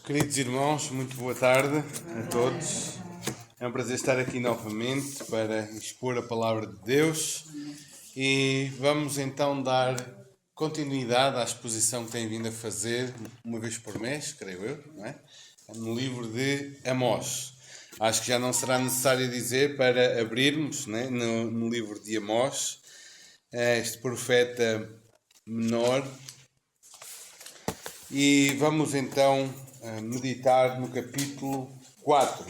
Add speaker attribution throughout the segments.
Speaker 1: Queridos irmãos, muito boa tarde a todos. É um prazer estar aqui novamente para expor a palavra de Deus e vamos então dar continuidade à exposição que tem vindo a fazer uma vez por mês, creio eu, não é? No livro de Amós. Acho que já não será necessário dizer para abrirmos, né, no livro de Amós, este profeta menor. E vamos então meditar no capítulo 4.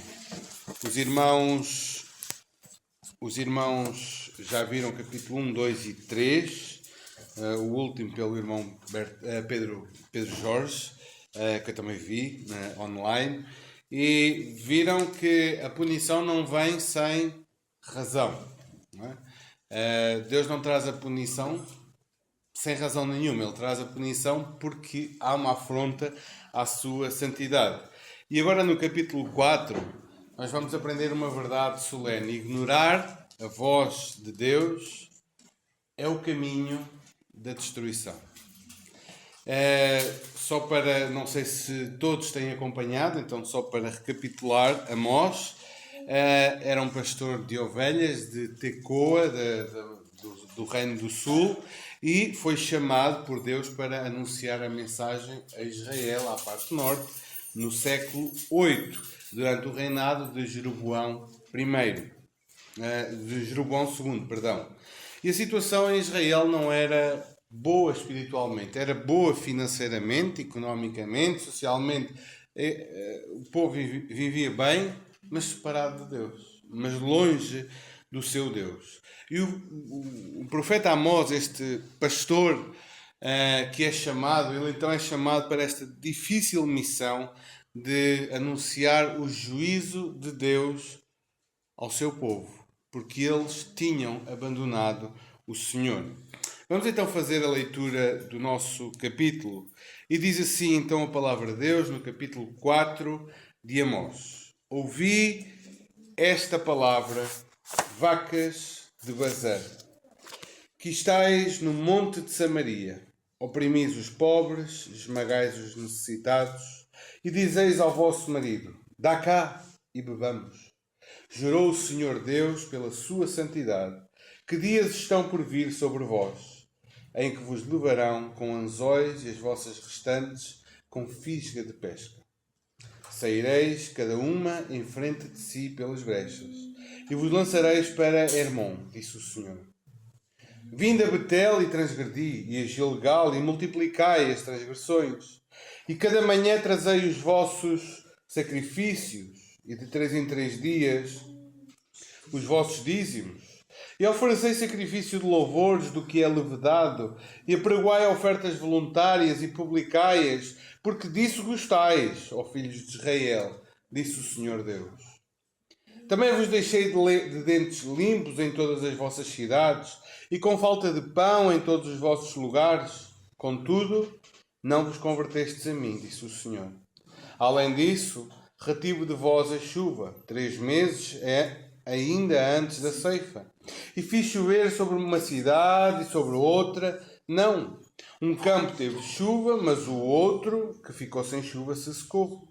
Speaker 1: Os irmãos já viram capítulo 1, 2 e 3, o último pelo irmão Pedro Jorge, que eu também vi online, e viram que a punição não vem sem razão. Não é? Deus não traz a punição sem razão nenhuma. Ele traz a punição porque há uma afronta à sua santidade. E agora no capítulo 4, nós vamos aprender uma verdade solene. Ignorar a voz de Deus é o caminho da destruição. Só para, não sei se todos têm acompanhado, então só para recapitular, Amós era um pastor de ovelhas de Tecoa, do Reino do Sul, e foi chamado por Deus para anunciar a mensagem a Israel, à parte norte, no século 8, durante o reinado de Jeroboão II, perdão. E a situação em Israel não era boa espiritualmente, era boa financeiramente, economicamente, socialmente. O povo vivia bem, mas separado de Deus, mas longe do seu Deus. E o profeta Amós, este pastor que é chamado, ele então é chamado para esta difícil missão de anunciar o juízo de Deus ao seu povo, porque eles tinham abandonado o Senhor. Vamos então fazer a leitura do nosso capítulo. E diz assim então a palavra de Deus no capítulo 4 de Amós. Ouvi esta palavra, vacas de Bazã, que estáis no monte de Samaria, oprimis os pobres, esmagais os necessitados, e dizeis ao vosso marido, dá cá e bebamos. Jurou o Senhor Deus pela sua santidade, que dias estão por vir sobre vós, em que vos levarão com anzóis e as vossas restantes com fisga de pesca. Saireis cada uma em frente de si pelas brechas, e vos lançareis para Hermon, disse o Senhor. Vinde a Betel e transgredi, e a Gilgal e multiplicai as transgressões, e cada manhã trazei os vossos sacrifícios, e de 3 em 3 dias os vossos dízimos, e oferecei sacrifício de louvores do que é levedado, e apregoai ofertas voluntárias e publicai-as, porque disso gostais, ó filhos de Israel, disse o Senhor Deus. Também vos deixei de dentes limpos em todas as vossas cidades, e com falta de pão em todos os vossos lugares. Contudo, não vos convertestes a mim, disse o Senhor. Além disso, retive de vós a chuva, 3 meses ainda antes da ceifa. E fiz chover sobre uma cidade e sobre outra. Não. Um campo teve chuva, mas o outro, que ficou sem chuva, se secou.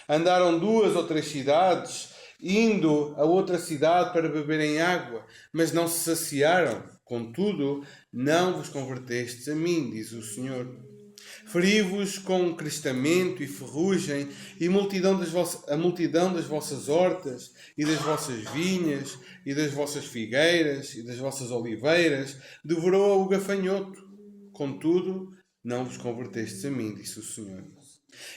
Speaker 1: Andaram 2 ou 3 cidades, indo a outra cidade para beberem água, mas não se saciaram. Contudo, não vos convertestes a mim, diz o Senhor. Feri-vos com crestamento e ferrugem, e a multidão das vossas hortas, e das vossas vinhas, e das vossas figueiras, e das vossas oliveiras, devorou o gafanhoto. Contudo, não vos convertestes a mim, disse o Senhor.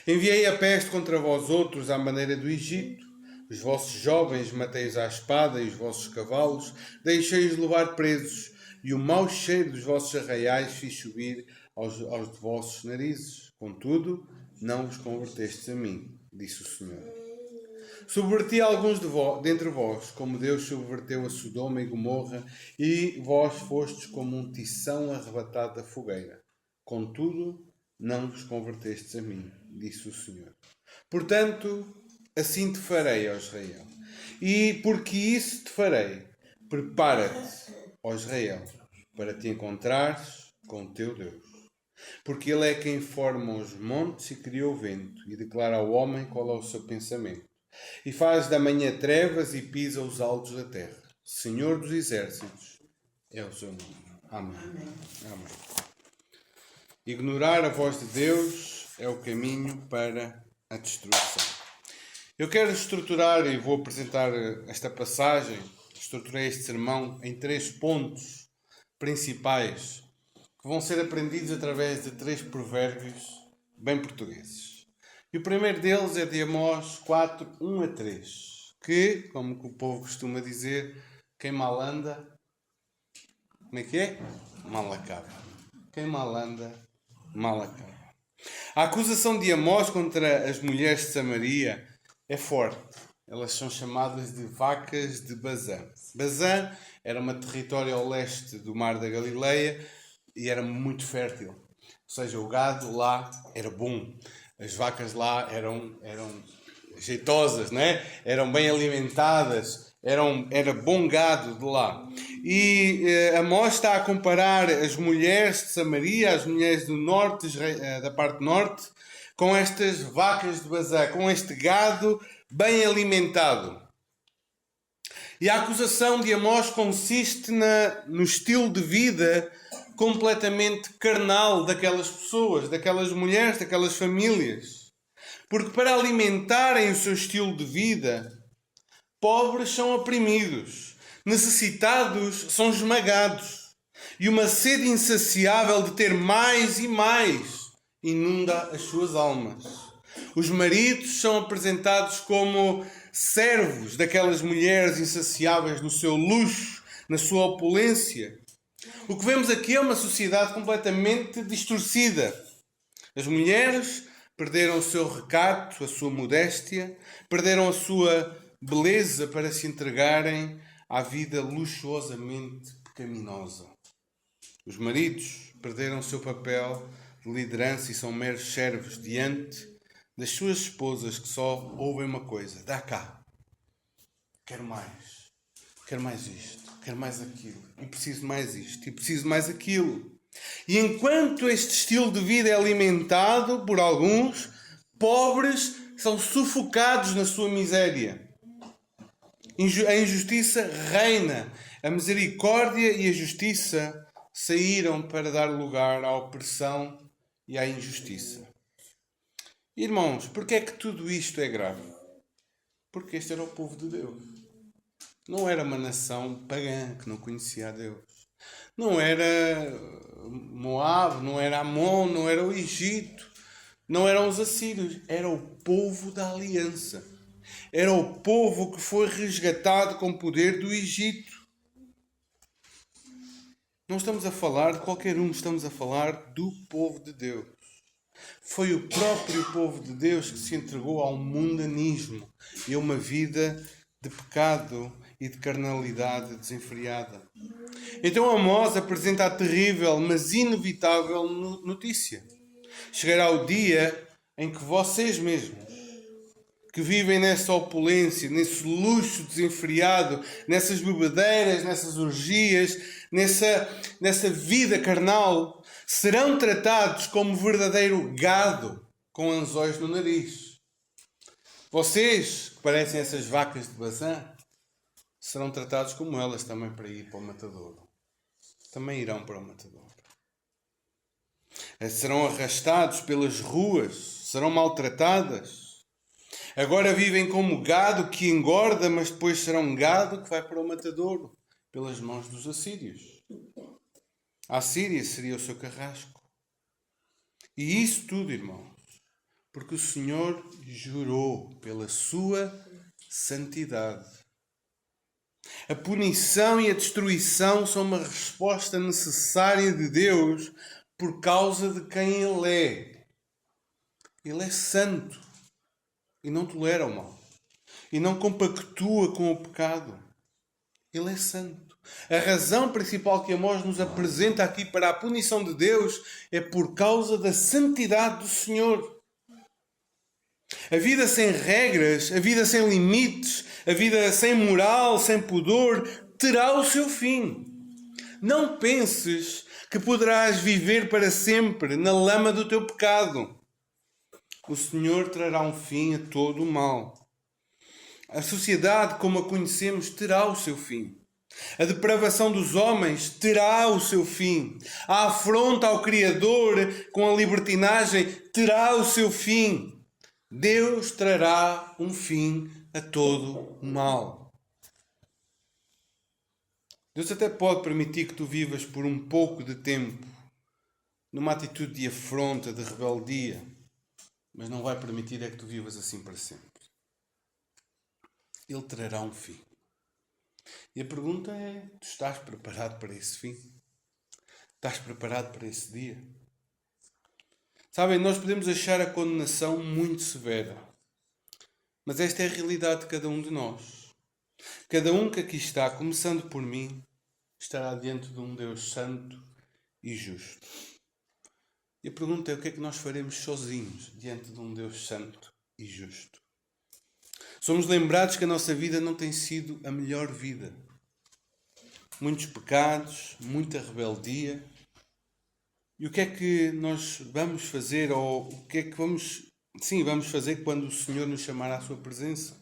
Speaker 1: Enviei a peste contra vós outros à maneira do Egito. Os vossos jovens matei-os à espada, e os vossos cavalos deixei-os levar presos, e o mau cheiro dos vossos arraiais fiz subir aos vossos narizes. Contudo, não vos convertestes a mim, disse o Senhor. Subverti alguns dentre vós, como Deus subverteu a Sodoma e Gomorra, e vós fostes como um tição arrebatado da fogueira. Contudo, não vos convertestes a mim, disse o Senhor. Portanto, assim te farei, ó Israel. E porque isso te farei, prepara-te, ó Israel, para te encontrares com o teu Deus. Porque ele é quem forma os montes e criou o vento, e declara ao homem qual é o seu pensamento. E faz da manhã trevas e pisa os altos da terra. Senhor dos exércitos é o seu nome. Amém. Amém. Ignorar a voz de Deus é o caminho para a destruição. Eu quero estruturar e vou apresentar esta passagem, estruturei este sermão em 3 pontos principais que vão ser aprendidos através de 3 provérbios bem portugueses. E o primeiro deles é de Amós 4, 1 a 3, que, como o povo costuma dizer, quem mal anda, como é que é? Mal acaba. Quem mal anda, mal acaba. A acusação de Amós contra as mulheres de Samaria é forte. Elas são chamadas de vacas de Bazã. Bazã era um território ao leste do Mar da Galileia e era muito fértil. Ou seja, o gado lá era bom. As vacas lá eram jeitosas, né? Eram bem alimentadas. Era bom gado de lá. E Amós está a comparar as mulheres de Samaria, as mulheres do norte, da parte norte, com estas vacas de Bazã, com este gado bem alimentado. E a acusação de Amós consiste no estilo de vida completamente carnal daquelas pessoas, daquelas mulheres, daquelas famílias. Porque para alimentarem o seu estilo de vida, pobres são oprimidos, necessitados são esmagados, e uma sede insaciável de ter mais e mais inunda as suas almas. Os maridos são apresentados como servos daquelas mulheres insaciáveis no seu luxo, na sua opulência. O que vemos aqui é uma sociedade completamente distorcida. As mulheres perderam o seu recato, a sua modéstia, perderam a sua beleza para se entregarem à vida luxuosamente pecaminosa. Os maridos perderam o seu papel de liderança e são meros servos diante das suas esposas que só ouvem uma coisa: dá cá, quero mais isto, quero mais aquilo, e preciso mais isto, e preciso mais aquilo. E enquanto este estilo de vida é alimentado por alguns, pobres são sufocados na sua miséria. A injustiça reina, a misericórdia e a justiça saíram para dar lugar à opressão e à injustiça. Irmãos, porquê é que tudo isto é grave? Porque este era o povo de Deus. Não era uma nação pagã que não conhecia a Deus. Não era Moab, não era Amon, não era o Egito, não eram os assírios. Era o povo da aliança. Era o povo que foi resgatado com o poder do Egito. Não estamos a falar de qualquer um, estamos a falar do povo de Deus. Foi o próprio povo de Deus que se entregou ao mundanismo e a uma vida de pecado e de carnalidade desenfreada. Então Amós apresenta a terrível, mas inevitável notícia. Chegará o dia em que vocês mesmos, que vivem nessa opulência, nesse luxo desenfreado, nessas bebedeiras, nessas orgias, nessa vida carnal, serão tratados como verdadeiro gado com anzóis no nariz. Vocês, que parecem essas vacas de Bazã, serão tratados como elas também para ir para o matadouro. Também irão para o matadouro. Serão arrastados pelas ruas, serão maltratadas. Agora vivem como gado que engorda, mas depois serão gado que vai para o matadouro pelas mãos dos assírios. A Assíria seria o seu carrasco. E isso tudo, irmãos, porque o Senhor jurou pela sua santidade. A punição e a destruição são uma resposta necessária de Deus por causa de quem Ele é. Ele é santo e não tolera o mal. E não compactua com o pecado. Ele é santo. A razão principal que Amós nos apresenta aqui para a punição de Deus é por causa da santidade do Senhor. A vida sem regras, a vida sem limites, a vida sem moral, sem pudor, terá o seu fim. Não penses que poderás viver para sempre na lama do teu pecado. O Senhor trará um fim a todo o mal. A sociedade como a conhecemos terá o seu fim. A depravação dos homens terá o seu fim. A afronta ao Criador com a libertinagem terá o seu fim. Deus trará um fim a todo o mal. Deus até pode permitir que tu vivas por um pouco de tempo numa atitude de afronta, de rebeldia, mas não vai permitir é que tu vivas assim para sempre. Ele trará um fim. E a pergunta é, tu estás preparado para esse fim? Estás preparado para esse dia? Sabem, nós podemos achar a condenação muito severa, mas esta é a realidade de cada um de nós. Cada um que aqui está, começando por mim, estará diante de um Deus santo e justo. E a pergunta é, o que é que nós faremos sozinhos diante de um Deus santo e justo? Somos lembrados que a nossa vida não tem sido a melhor vida. Muitos pecados, muita rebeldia. E o que é que nós vamos fazer, ou o que é que vamos fazer quando o Senhor nos chamar à sua presença?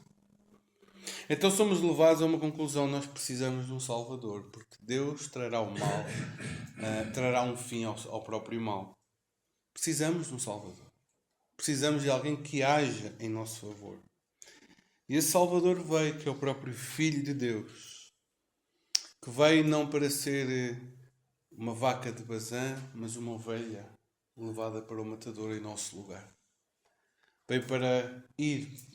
Speaker 1: Então somos levados a uma conclusão, nós precisamos de um Salvador, porque Deus trará o mal, trará um fim ao próprio mal. Precisamos de um Salvador. Precisamos de alguém que haja em nosso favor. E esse Salvador veio, que é o próprio Filho de Deus, que veio não para ser uma vaca de Bazã, mas uma ovelha levada para o matador em nosso lugar. Veio para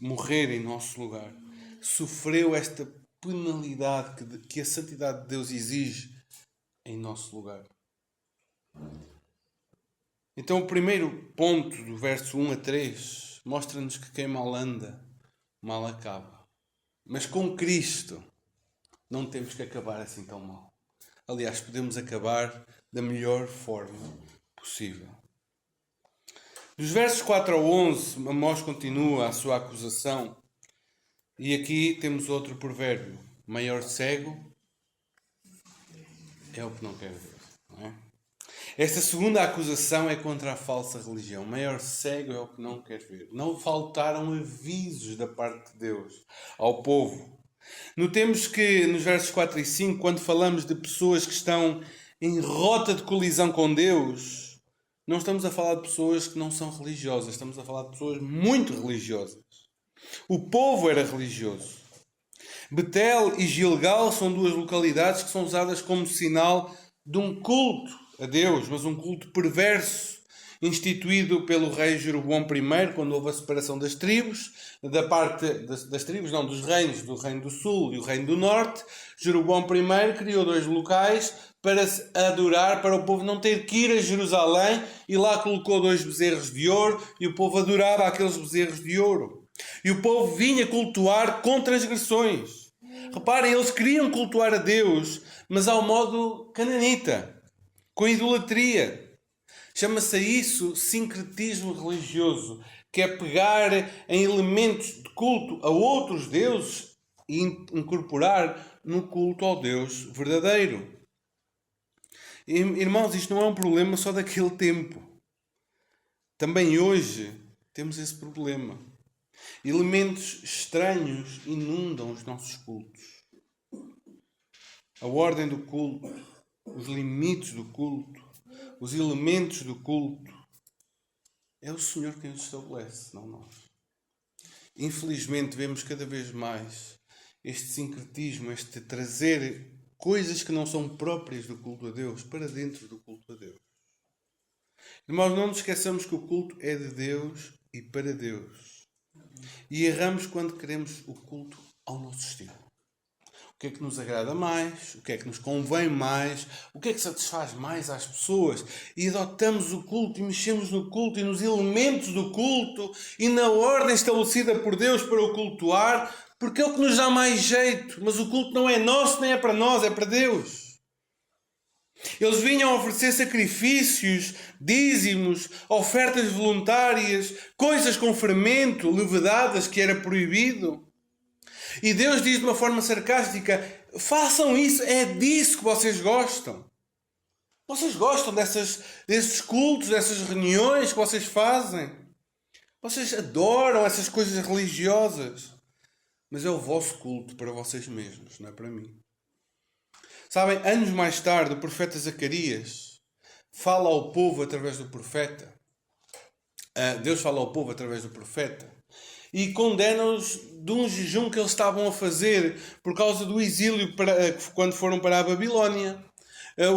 Speaker 1: morrer em nosso lugar. Sofreu esta penalidade que a santidade de Deus exige em nosso lugar. Então o primeiro ponto do verso 1 a 3 mostra-nos que quem mal anda, mal acaba. Mas com Cristo não temos que acabar assim tão mal. Aliás, podemos acabar da melhor forma possível. Dos versos 4 ao 11, Amós continua a sua acusação. E aqui temos outro provérbio. Maior cego é o que não quer ver. Não é? Esta segunda acusação é contra a falsa religião. Maior cego é o que não quer ver. Não faltaram avisos da parte de Deus ao povo. Notemos que nos versos 4 e 5, quando falamos de pessoas que estão em rota de colisão com Deus, não estamos a falar de pessoas que não são religiosas, estamos a falar de pessoas muito religiosas. O povo era religioso. Betel e Gilgal são duas localidades que são usadas como sinal de um culto a Deus, mas um culto perverso, instituído pelo rei Jeroboão I, quando houve a separação das tribos, dos reinos, do reino do sul e o reino do norte. Jeroboão I criou dois locais para se adorar, para o povo não ter que ir a Jerusalém, e lá colocou dois bezerros de ouro, e o povo adorava aqueles bezerros de ouro. E o povo vinha cultuar com transgressões. Reparem, eles queriam cultuar a Deus, mas ao modo cananita, com idolatria. Chama-se isso sincretismo religioso, que é pegar em elementos de culto a outros deuses e incorporar no culto ao Deus verdadeiro. Irmãos, isto não é um problema só daquele tempo. Também hoje temos esse problema. Elementos estranhos inundam os nossos cultos. A ordem do culto, os limites do culto, os elementos do culto, é o Senhor quem os estabelece, não nós. Infelizmente vemos cada vez mais este sincretismo, este trazer coisas que não são próprias do culto a Deus para dentro do culto a Deus. Irmãos, não nos esqueçamos que o culto é de Deus e para Deus. E erramos quando queremos o culto ao nosso estilo. O que é que nos agrada mais? O que é que nos convém mais? O que é que satisfaz mais às pessoas? E adotamos o culto e mexemos no culto e nos elementos do culto e na ordem estabelecida por Deus para o cultuar, porque é o que nos dá mais jeito. Mas o culto não é nosso, nem é para nós, é para Deus. Eles vinham oferecer sacrifícios, dízimos, ofertas voluntárias, coisas com fermento, levedadas, que era proibido. E Deus diz de uma forma sarcástica: façam isso, é disso que vocês gostam. Vocês gostam desses cultos, dessas reuniões que vocês fazem? Vocês adoram essas coisas religiosas? Mas é o vosso culto para vocês mesmos, não é para mim. Sabem, anos mais tarde, o profeta Zacarias fala ao povo através do profeta. Deus fala ao povo através do profeta e condena-os de um jejum que eles estavam a fazer por causa do exílio quando foram para a Babilónia.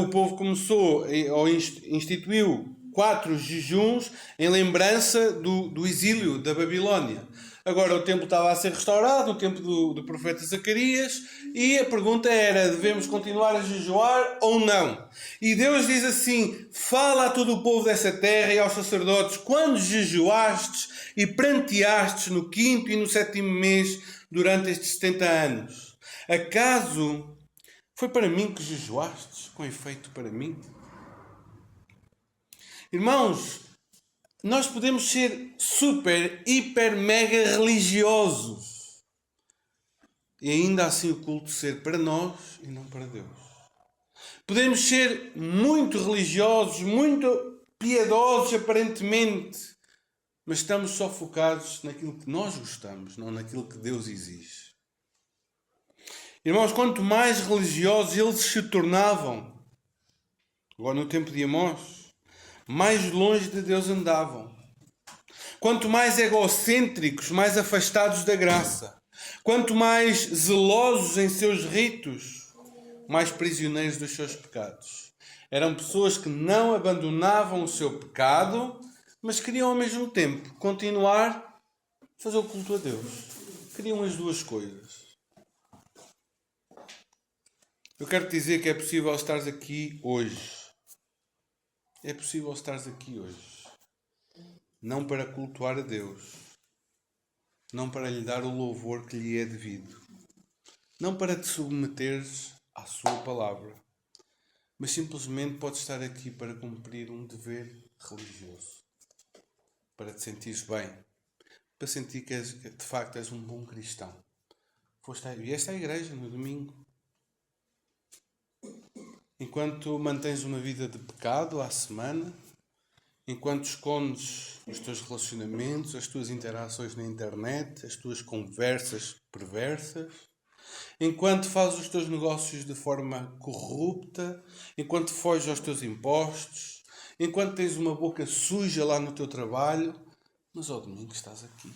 Speaker 1: O povo começou ou instituiu 4 jejuns em lembrança do exílio da Babilónia. Agora o templo estava a ser restaurado, o templo do profeta Zacarias, e a pergunta era: devemos continuar a jejuar ou não? E Deus diz assim: fala a todo o povo dessa terra e aos sacerdotes, quando jejuastes e pranteastes no 5º e no 7º mês durante estes 70 anos. Acaso foi para mim que jejuastes, com efeito para mim? Irmãos, nós podemos ser super, hiper, mega religiosos e ainda assim o culto ser para nós e não para Deus. Podemos ser muito religiosos, muito piedosos aparentemente, mas estamos só focados naquilo que nós gostamos, não naquilo que Deus exige. Irmãos, quanto mais religiosos eles se tornavam, agora no tempo de Amós, mais longe de Deus andavam. Quanto mais egocêntricos, mais afastados da graça. Quanto mais zelosos em seus ritos, mais prisioneiros dos seus pecados. Eram pessoas que não abandonavam o seu pecado, mas queriam ao mesmo tempo continuar a fazer o culto a Deus. Queriam as duas coisas. Eu quero te dizer que é possível estares aqui hoje. É possível estares aqui hoje. Não para cultuar a Deus. Não para lhe dar o louvor que lhe é devido. Não para te submeteres à sua palavra. Mas simplesmente podes estar aqui para cumprir um dever religioso. Para te sentires bem. Para sentir que de facto és um bom cristão. Vieste à igreja no domingo. Enquanto mantens uma vida de pecado à semana, enquanto escondes os teus relacionamentos, as tuas interações na internet, as tuas conversas perversas, enquanto fazes os teus negócios de forma corrupta, enquanto foges aos teus impostos, enquanto tens uma boca suja lá no teu trabalho, mas ao domingo estás aqui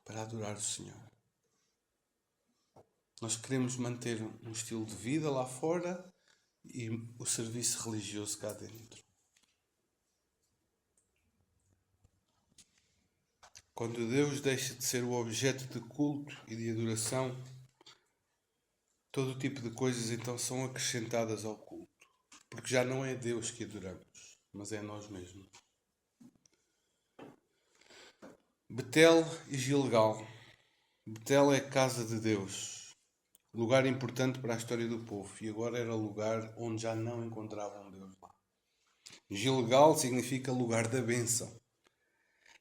Speaker 1: para adorar o Senhor. Nós queremos manter um estilo de vida lá fora e o serviço religioso cá dentro. Quando Deus deixa de ser o objeto de culto e de adoração, todo tipo de coisas então são acrescentadas ao culto. Porque já não é Deus que adoramos, mas é nós mesmos. Betel e Gilgal. Betel é a casa de Deus. Lugar importante para a história do povo. E agora era o lugar onde já não encontravam Deus lá. Gilgal significa lugar da bênção.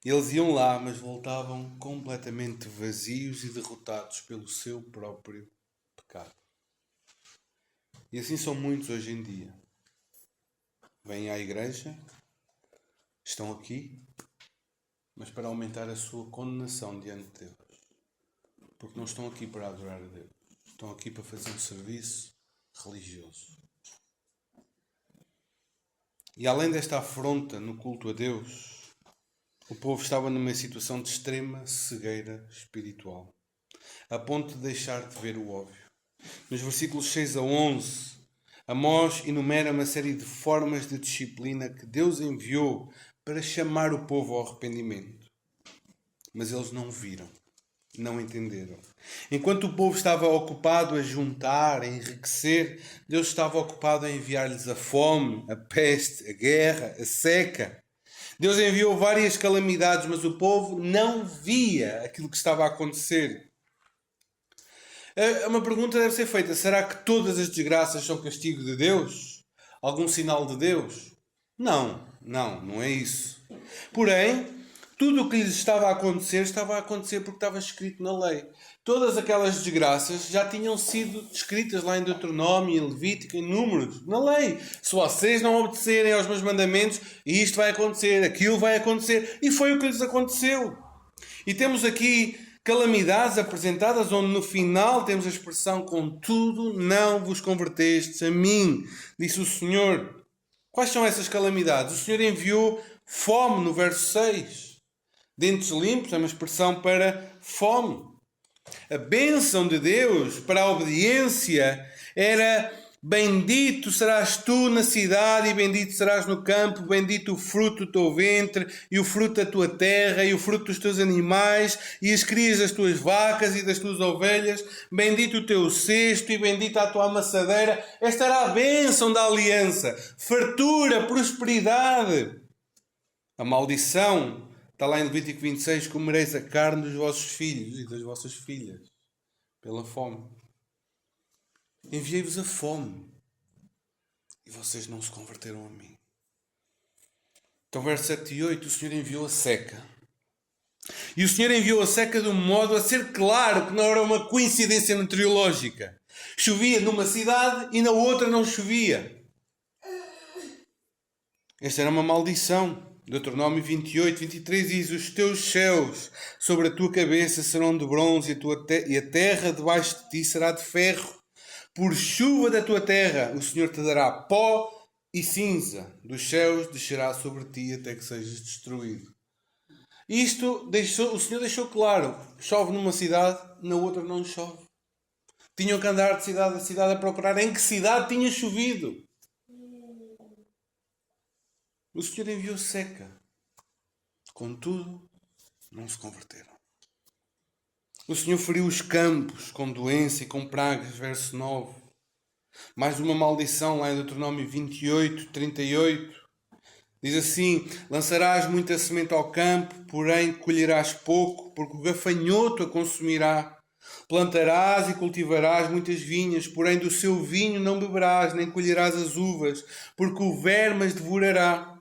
Speaker 1: Eles iam lá, mas voltavam completamente vazios e derrotados pelo seu próprio pecado. E assim são muitos hoje em dia. Vêm à igreja, estão aqui, mas para aumentar a sua condenação diante de Deus. Porque não estão aqui para adorar a Deus. Estão aqui para fazer um serviço religioso. E além desta afronta no culto a Deus, o povo estava numa situação de extrema cegueira espiritual, a ponto de deixar de ver o óbvio. Nos versículos 6 a 11, Amós enumera uma série de formas de disciplina que Deus enviou para chamar o povo ao arrependimento. Mas eles não viram. Não entenderam. Enquanto o povo estava ocupado a juntar, a enriquecer, Deus estava ocupado a enviar-lhes a fome, a peste, a guerra, a seca. Deus enviou várias calamidades, mas o povo não via aquilo que estava a acontecer. Uma pergunta deve ser feita: será que todas as desgraças são castigo de Deus? Algum sinal de Deus? Não é isso. Porém, Tudo o que lhes estava a acontecer porque estava escrito na lei. Todas aquelas desgraças já tinham sido escritas lá em Deuteronômio, em Levítico, em Números, na lei. Se vocês não obedecerem aos meus mandamentos, isto vai acontecer, aquilo vai acontecer. E foi o que lhes aconteceu. E temos aqui calamidades apresentadas, onde no final temos a expressão: contudo não vos convertestes a mim, disse o Senhor. Quais são essas calamidades? O Senhor enviou fome no verso 6. Dentes limpos é uma expressão para fome. A bênção de Deus para a obediência era: bendito serás tu na cidade e bendito serás no campo, bendito o fruto do teu ventre e o fruto da tua terra e o fruto dos teus animais e as crias das tuas vacas e das tuas ovelhas, bendito o teu cesto e bendita a tua amassadeira. Esta era a bênção da aliança: fartura, prosperidade. A maldição está lá em Levítico 26: comereis a carne dos vossos filhos e das vossas filhas pela fome. Enviei-vos a fome e vocês não se converteram a mim. Então, versos 7 e 8, o Senhor enviou a seca. E o Senhor enviou a seca de um modo a ser claro que não era uma coincidência meteorológica. Chovia numa cidade e na outra não chovia. Esta era uma maldição. Deuteronômio 28, 23 diz: os teus céus sobre a tua cabeça serão de bronze e a terra debaixo de ti será de ferro. Por chuva da tua terra o Senhor te dará pó e cinza. Dos céus descerá sobre ti até que sejas destruído. Isto o Senhor deixou claro. Chove numa cidade, na outra não chove. Tinham que andar de cidade a cidade a procurar em que cidade tinha chovido. O Senhor enviou seca. Contudo, não se converteram. O Senhor feriu os campos com doença e com pragas. Verso 9. Mais uma maldição lá em Deuteronômio 28, 38. Diz assim: lançarás muita semente ao campo, porém colherás pouco, porque o gafanhoto a consumirá. Plantarás e cultivarás muitas vinhas, porém do seu vinho não beberás, nem colherás as uvas, porque o verme as devorará.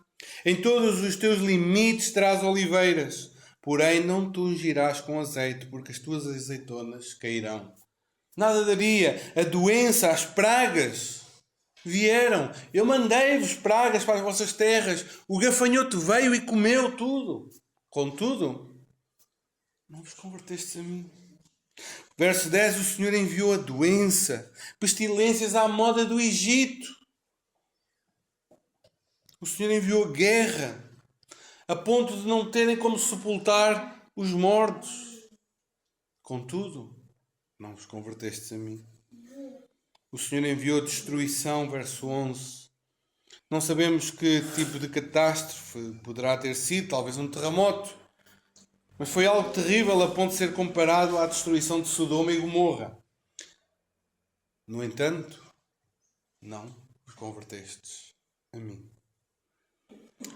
Speaker 1: Em todos os teus limites terás oliveiras, porém não te ungirás com azeite, porque as tuas azeitonas cairão. Nada daria. A doença, as pragas vieram. Eu mandei-vos pragas para as vossas terras. O gafanhoto veio e comeu tudo. Contudo, não vos convertestes a mim. Verso 10, o Senhor enviou a doença, pestilências à moda do Egito. O Senhor enviou a guerra, a ponto de não terem como sepultar os mortos. Contudo, não vos convertestes a mim. O Senhor enviou a destruição, verso 11. Não sabemos que tipo de catástrofe poderá ter sido, talvez um terremoto. Mas foi algo terrível a ponto de ser comparado à destruição de Sodoma e Gomorra. No entanto, não vos convertestes a mim.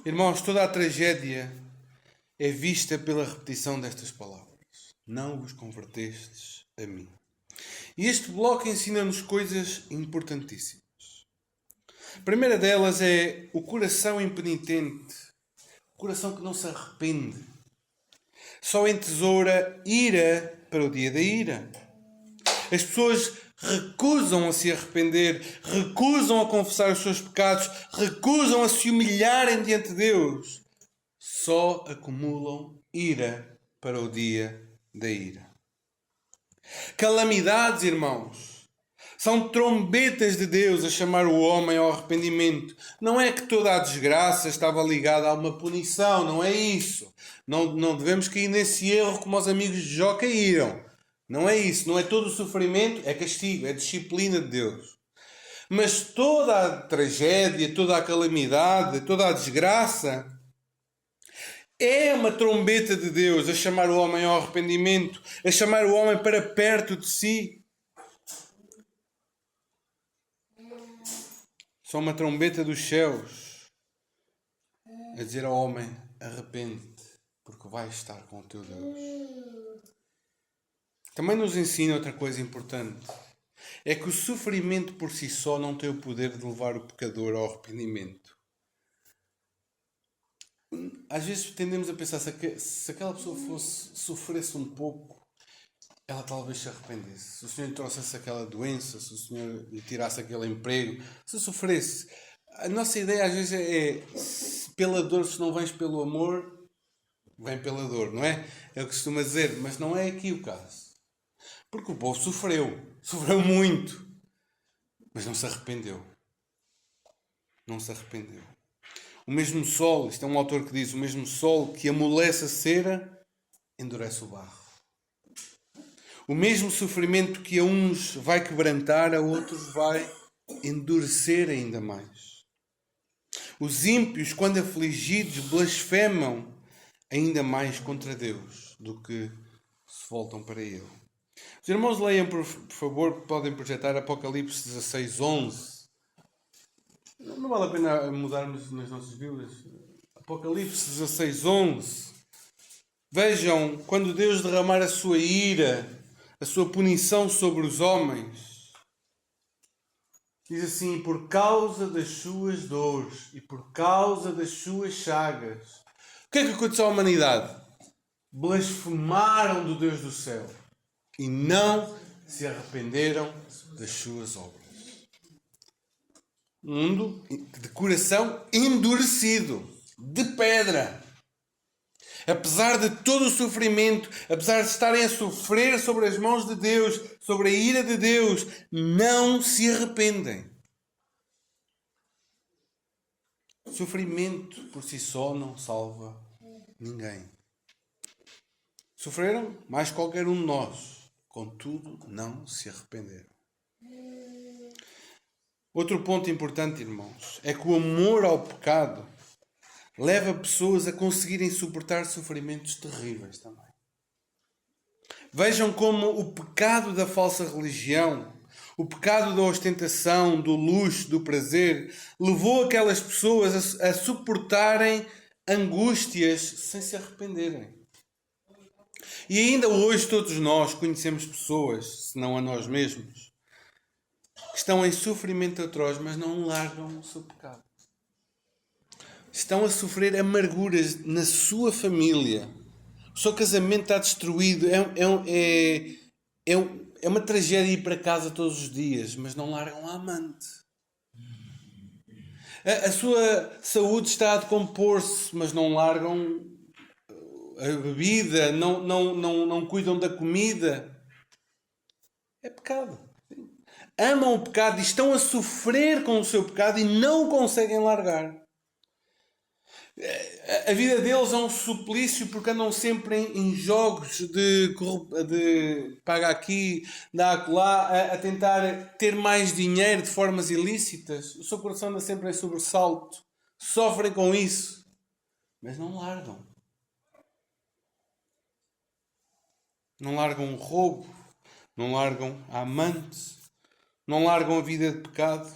Speaker 1: Irmãos, toda a tragédia é vista pela repetição destas palavras. Não vos convertestes a mim. E este bloco ensina-nos coisas importantíssimas. A primeira delas é o coração impenitente, o coração que não se arrepende. Só entesoura ira para o dia da ira. As pessoas recusam a se arrepender, recusam a confessar os seus pecados, recusam a se humilharem diante de Deus. Só acumulam ira para o dia da ira. Calamidades, irmãos, são trombetas de Deus a chamar o homem ao arrependimento. Não é que toda a desgraça estava ligada a uma punição, não é isso. Não devemos cair nesse erro como os amigos de Jó caíram. Não é isso. Não é todo o sofrimento, é castigo, é disciplina de Deus. Mas toda a tragédia, toda a calamidade, toda a desgraça é uma trombeta de Deus a chamar o homem ao arrependimento, a chamar o homem para perto de si. Só uma trombeta dos céus a dizer ao homem: arrepende-te, porque vais estar com o teu Deus. Também nos ensina outra coisa importante. É que o sofrimento por si só não tem o poder de levar o pecador ao arrependimento. às vezes tendemos a pensar se aquela pessoa sofresse um pouco, ela talvez se arrependesse. Se o Senhor lhe trouxesse aquela doença, se o Senhor lhe tirasse aquele emprego, se sofresse. A nossa ideia às vezes pela dor, se não vens pelo amor, vem pela dor, não é? É o que se costuma dizer, mas não é aqui o caso. Porque o povo sofreu muito, mas não se arrependeu. Não se arrependeu. O mesmo sol, isto é um autor que diz, o mesmo sol que amolece a cera, endurece o barro. O mesmo sofrimento que a uns vai quebrantar, a outros vai endurecer ainda mais. Os ímpios, quando afligidos, blasfemam ainda mais contra Deus do que se voltam para Ele. Os irmãos leiam, por favor, podem projetar Apocalipse 16:11. Não vale a pena mudarmos nas nossas Bíblias. Apocalipse 16:11. Vejam, quando Deus derramar a sua ira, a sua punição sobre os homens, diz assim: por causa das suas dores e por causa das suas chagas. O que é que aconteceu à humanidade? Blasfemaram do Deus do céu e não se arrependeram das suas obras. Um mundo de coração endurecido, de pedra. Apesar de todo o sofrimento, apesar de estarem a sofrer sobre as mãos de Deus, sobre a ira de Deus, não se arrependem. Sofrimento por si só não salva ninguém. Sofreram mais qualquer um de nós, contudo não se arrependeram. Outro ponto importante, irmãos, é que o amor ao pecado leva pessoas a conseguirem suportar sofrimentos terríveis também. Vejam como o pecado da falsa religião, o pecado da ostentação, do luxo, do prazer, levou aquelas pessoas a suportarem angústias sem se arrependerem. E ainda hoje todos nós conhecemos pessoas, se não a nós mesmos, que estão em sofrimento atroz, mas não largam o seu pecado. Estão a sofrer amarguras na sua família. O seu casamento está destruído. É uma tragédia ir para casa todos os dias, mas não largam a amante. A sua saúde está a decompor-se, mas não largam a bebida, não cuidam da comida. É pecado. Amam o pecado e estão a sofrer com o seu pecado e não o conseguem largar. A vida deles é um suplício porque andam sempre em jogos de paga aqui, dá acolá, a tentar ter mais dinheiro de formas ilícitas. O seu coração anda sempre em sobressalto. Sofrem com isso, mas não largam. Não largam o roubo, não largam a amante, não largam a vida de pecado,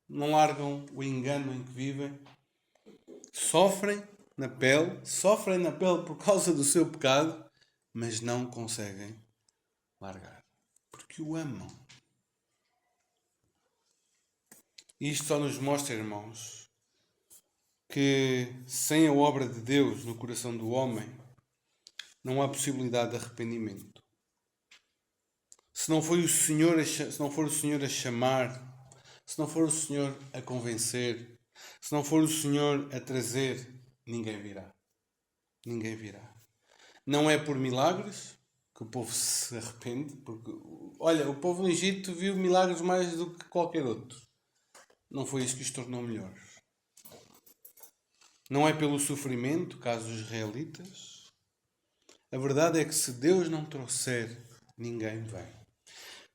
Speaker 1: não largam o engano em que vivem. Sofrem na pele por causa do seu pecado, mas não conseguem largar, porque o amam. E isto só nos mostra, irmãos, que sem a obra de Deus no coração do homem, não há possibilidade de arrependimento. Se não for o Senhor a chamar, se não for o Senhor a convencer, se não for o Senhor a trazer, ninguém virá. Ninguém virá. Não é por milagres que o povo se arrepende, porque, olha, o povo no Egito viu milagres mais do que qualquer outro. Não foi isso que os tornou melhores. Não é pelo sofrimento, caso os israelitas. A verdade é que se Deus não trouxer, ninguém vem.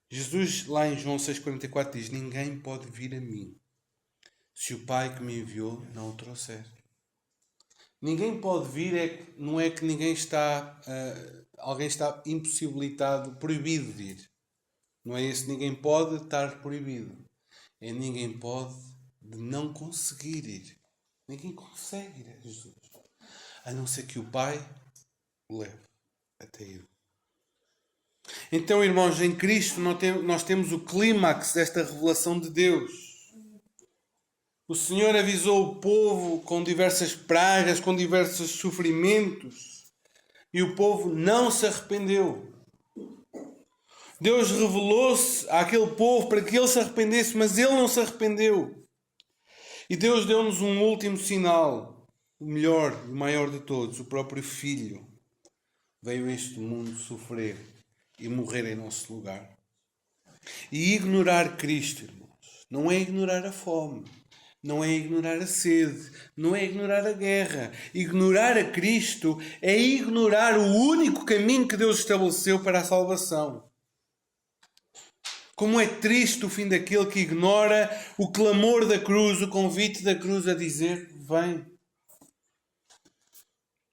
Speaker 1: Jesus, lá em João 6,44, diz: ninguém pode vir a mim se o Pai que me enviou não o trouxer. Ninguém pode vir, não é que alguém está impossibilitado, proibido de ir. Não é esse ninguém pode estar proibido. É ninguém pode de não conseguir ir. Ninguém consegue ir a Jesus. A não ser que o Pai o leve até ele. Então, irmãos, em Cristo nós temos o clímax desta revelação de Deus. O Senhor avisou o povo com diversas pragas, com diversos sofrimentos, e o povo não se arrependeu. Deus revelou-se àquele povo para que ele se arrependesse, mas ele não se arrependeu. E Deus deu-nos um último sinal, o melhor, o maior de todos, o próprio Filho. Veio a este mundo sofrer e morrer em nosso lugar. E ignorar Cristo, irmãos, não é ignorar a fome, não é ignorar a sede, não é ignorar a guerra. Ignorar a Cristo é ignorar o único caminho que Deus estabeleceu para a salvação. Como é triste o fim daquele que ignora o clamor da cruz, o convite da cruz a dizer: vem.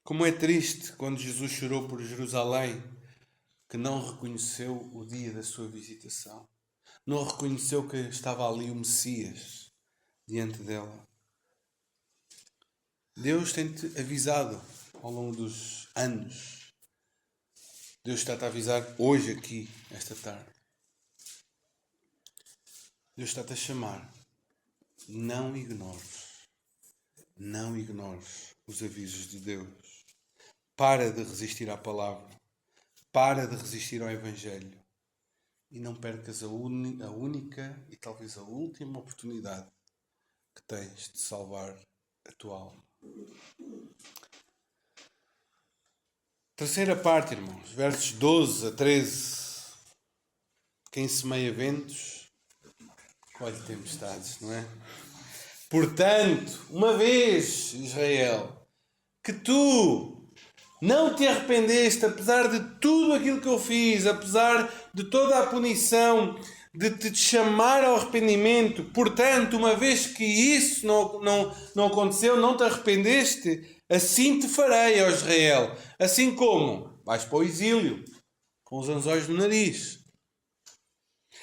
Speaker 1: Como é triste quando Jesus chorou por Jerusalém, que não reconheceu o dia da sua visitação. Não reconheceu que estava ali o Messias diante dela. Deus tem-te avisado ao longo dos anos. Deus está-te a avisar hoje aqui, esta tarde. Deus está-te a chamar. Não ignores. Não ignores os avisos de Deus. Para de resistir à palavra. Para de resistir ao Evangelho. E não percas a única e talvez a última oportunidade que tens de salvar a tua alma. Terceira parte, irmãos. Versos 12 a 13. Quem semeia ventos, colhe tempestades, não é? Portanto, uma vez, Israel, que tu não te arrependeste, apesar de tudo aquilo que eu fiz, apesar de toda a punição, de te chamar ao arrependimento, portanto, uma vez que isso não aconteceu, não te arrependeste, assim te farei, ó Israel. Assim como vais para o exílio, com os anzóis no nariz.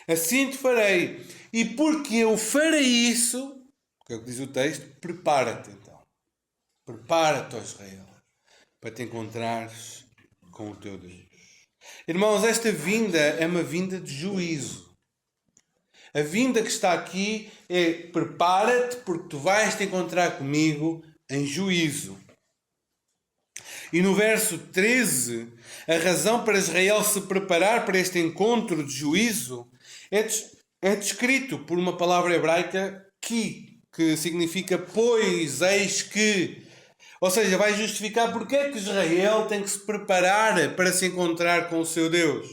Speaker 1: Assim te farei. E porque eu farei isso, que é o que diz o texto, prepara-te então. Prepara-te, ó Israel, para te encontrares com o teu Deus. Irmãos, esta vinda é uma vinda de juízo. A vinda que está aqui é: prepara-te, porque tu vais te encontrar comigo em juízo. E no verso 13, a razão para Israel se preparar para este encontro de juízo é descrito por uma palavra hebraica que significa pois, eis que. Ou seja, vai justificar porque é que Israel tem que se preparar para se encontrar com o seu Deus.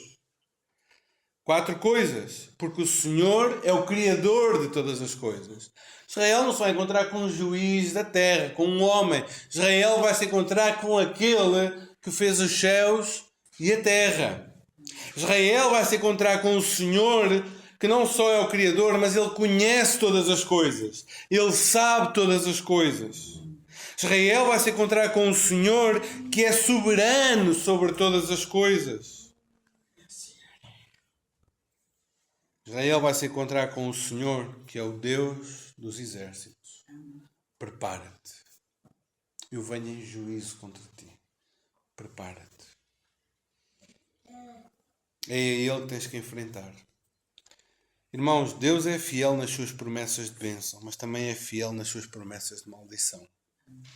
Speaker 1: 4 coisas. Porque o Senhor é o Criador de todas as coisas. Israel não se vai encontrar com um juiz da terra, com um homem. Israel vai se encontrar com aquele que fez os céus e a terra. Israel vai se encontrar com o Senhor, que não só é o Criador, mas Ele conhece todas as coisas. Ele sabe todas as coisas. Israel vai se encontrar com o Senhor, que é soberano sobre todas as coisas. Israel vai se encontrar com o Senhor, que é o Deus dos exércitos. Prepara-te. Eu venho em juízo contra ti. Prepara-te. É a Ele que tens que enfrentar. Irmãos, Deus é fiel nas suas promessas de bênção, mas também é fiel nas suas promessas de maldição.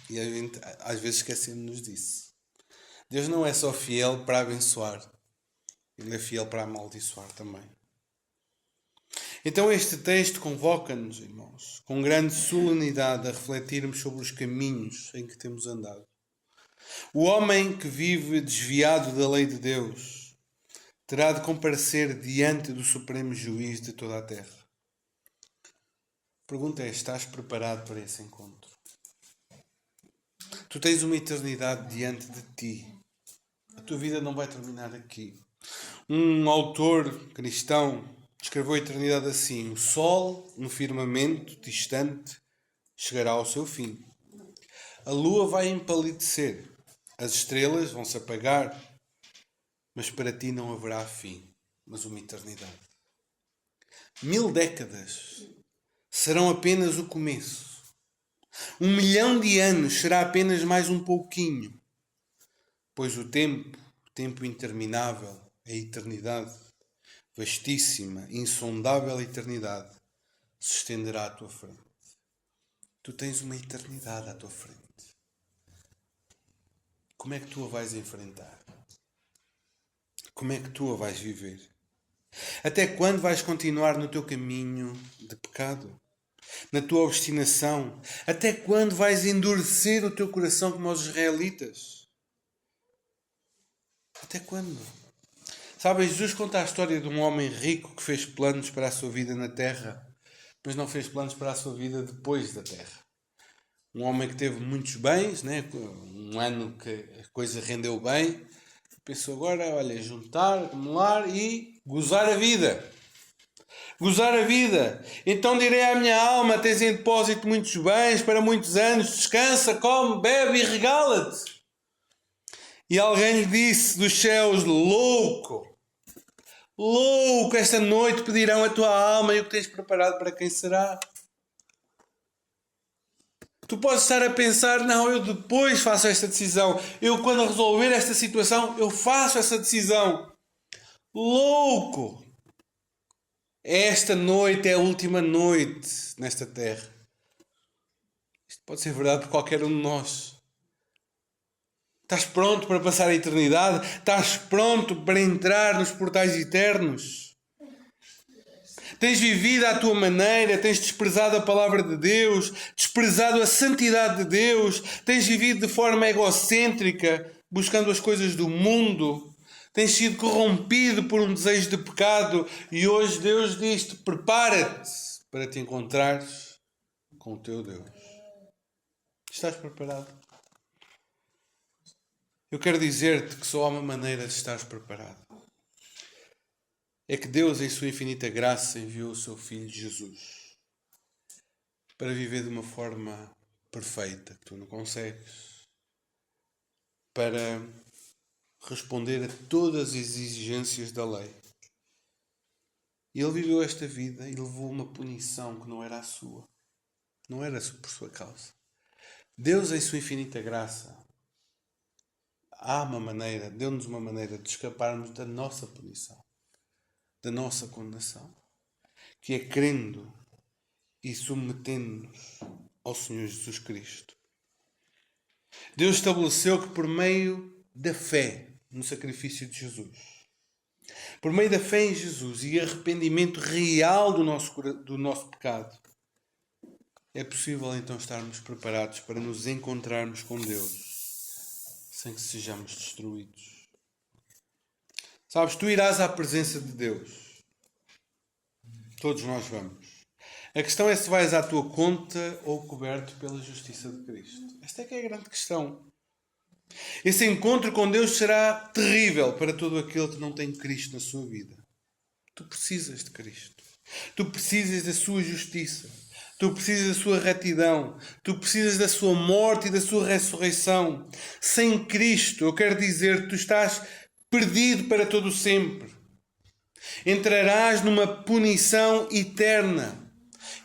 Speaker 1: E a gente, às vezes, esquecemos-nos disso. Deus não é só fiel para abençoar. Ele é fiel para amaldiçoar também. Então este texto convoca-nos, irmãos, com grande solenidade a refletirmos sobre os caminhos em que temos andado. O homem que vive desviado da lei de Deus terá de comparecer diante do Supremo Juiz de toda a terra. A pergunta é: estás preparado para esse encontro? Tu tens uma eternidade diante de ti. A tua vida não vai terminar aqui. Um autor cristão descreveu a eternidade assim: o sol no firmamento distante chegará ao seu fim. A lua vai empalidecer, as estrelas vão se apagar, mas para ti não haverá fim, mas uma eternidade. 1000 décadas serão apenas o começo. 1 milhão de anos será apenas mais um pouquinho, pois o tempo interminável, a eternidade, vastíssima, insondável eternidade, se estenderá à tua frente. Tu tens uma eternidade à tua frente. Como é que tu a vais enfrentar? Como é que tu a vais viver? Até quando vais continuar no teu caminho de pecado? Na tua obstinação? Até quando vais endurecer o teu coração como os israelitas? Até quando? Sabem, Jesus conta a história de um homem rico que fez planos para a sua vida na terra, mas não fez planos para a sua vida depois da terra. Um homem que teve muitos bens, né? Um ano que a coisa rendeu bem, pensou agora, olha, juntar, acumular e gozar a vida. Gozar a vida. Então direi à minha alma, tens em depósito muitos bens para muitos anos, descansa, come, bebe e regala-te. E alguém lhe disse dos céus, louco, louco, esta noite pedirão a tua alma e o que tens preparado para quem será? Tu podes estar a pensar, não, eu depois faço esta decisão. Eu, quando resolver esta situação, eu faço essa decisão. Louco! Esta noite é a última noite nesta terra. Isto pode ser verdade para qualquer um de nós. Estás pronto para passar a eternidade? Estás pronto para entrar nos portais eternos? Tens vivido à tua maneira, tens desprezado a palavra de Deus, desprezado a santidade de Deus, tens vivido de forma egocêntrica, buscando as coisas do mundo, tens sido corrompido por um desejo de pecado e hoje Deus diz-te, prepara-te para te encontrares com o teu Deus. Estás preparado? Eu quero dizer-te que só há uma maneira de estares preparado. É que Deus, em sua infinita graça, enviou o seu Filho Jesus para viver de uma forma perfeita, que tu não consegues, para responder a todas as exigências da lei. E Ele viveu esta vida e levou uma punição que não era a sua, não era por sua causa. Deus, em sua infinita graça, deu-nos uma maneira de escaparmos da nossa punição, da nossa condenação, que é crendo e submetendo-nos ao Senhor Jesus Cristo. Deus estabeleceu que por meio da fé no sacrifício de Jesus, por meio da fé em Jesus e arrependimento real do nosso pecado, é possível então estarmos preparados para nos encontrarmos com Deus sem que sejamos destruídos. Sabes, tu irás à presença de Deus. Todos nós vamos. A questão é se vais à tua conta ou coberto pela justiça de Cristo. Esta é que é a grande questão. Esse encontro com Deus será terrível para todo aquele que não tem Cristo na sua vida. Tu precisas de Cristo. Tu precisas da sua justiça. Tu precisas da sua retidão. Tu precisas da sua morte e da sua ressurreição. Sem Cristo, eu quero dizer, tu estás perdido para todo sempre. Entrarás numa punição eterna.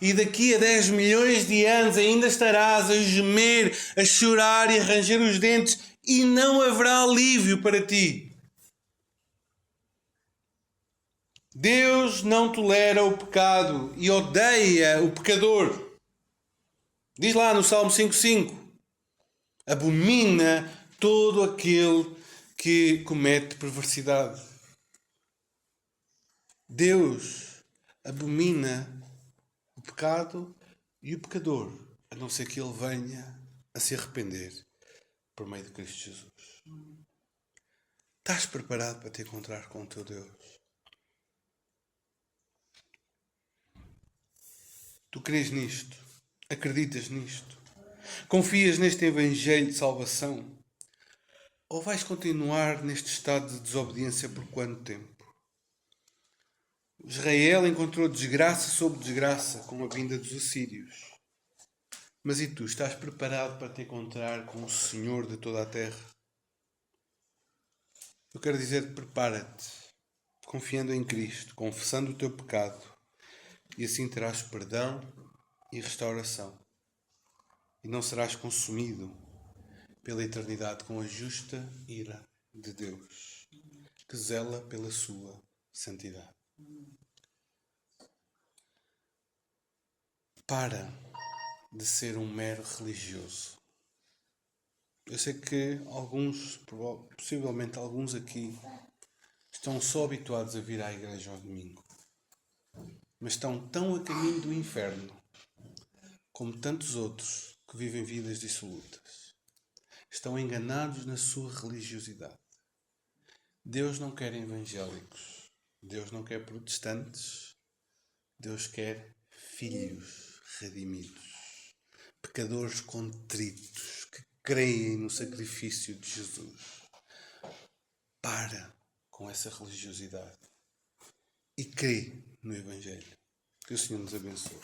Speaker 1: E daqui a 10 milhões de anos ainda estarás a gemer, a chorar e a ranger os dentes e não haverá alívio para ti. Deus não tolera o pecado e odeia o pecador. Diz lá no Salmo 5:5. Abomina todo aquele que comete perversidade. Deus abomina o pecado e o pecador, a não ser que ele venha a se arrepender por meio de Cristo Jesus. Estás preparado para te encontrar com o teu Deus? Tu crês nisto? Acreditas nisto? Confias neste Evangelho de salvação? Ou vais continuar neste estado de desobediência por quanto tempo? Israel encontrou desgraça sobre desgraça com a vinda dos assírios. Mas e tu, estás preparado para te encontrar com o Senhor de toda a terra? Eu quero dizer, prepara-te, confiando em Cristo, confessando o teu pecado, e assim terás perdão e restauração. E não serás consumido pela eternidade com a justa ira de Deus, que zela pela sua santidade. Para de ser um mero religioso. Eu sei que alguns, possivelmente alguns aqui, estão só habituados a vir à igreja ao domingo, mas estão tão a caminho do inferno como tantos outros que vivem vidas dissolutas. Estão enganados na sua religiosidade. Deus não quer evangélicos. Deus não quer protestantes. Deus quer filhos redimidos. Pecadores contritos que creem no sacrifício de Jesus. Para com essa religiosidade e crê no Evangelho. Que o Senhor nos abençoe.